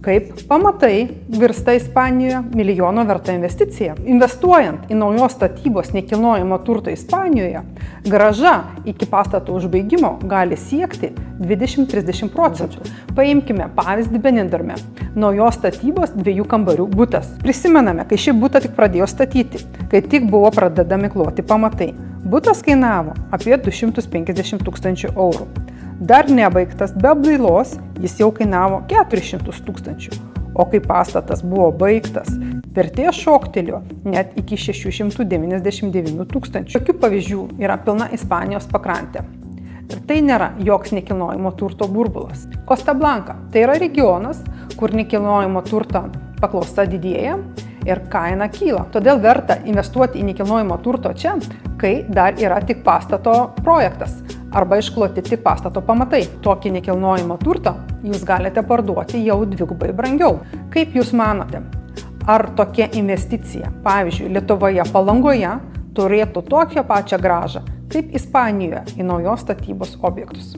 Kaip pamatai virsta Ispanijoje milijono verta investicija. Investuojant į naujos statybos nekilnojamo turto Ispanijoje, grąža iki pastato užbaigimo gali siekti 20–30%. Paimkime pavyzdį Benidorme. Naujos statybos 2 kambarių butas. Prisimename, kai šį butą tik pradėjo statyti, kai tik buvo pradedami kloti pamatai. Butas kainavo apie 250 000 eurų. Dar nebaigtas be apdailos jis jau kainavo 400 000, o kai pastatas buvo baigtas, vertė šoktelėjo net iki 699 000. Tokių pavyzdžių yra pilna Ispanijos pakrantė. Ir tai nėra joks nekilnojamo turto burbulas. Costa Blanca tai yra regionas, kur nekilnojamo turto paklausa didėja ir kaina kyla. Todėl verta investuoti į nekilnojamo turto čia, kai dar yra tik pastato projektas arba iškloti tik pastato pamatai. Tokį nekilnojamo turtą jūs galite parduoti jau 2 brangiau. Kaip jūs manote, ar tokia investicija, pavyzdžiui, Lietuvoje Palangoje, turėtų tokią pačią grąžą kaip Ispanijoje į naujos statybos objektus?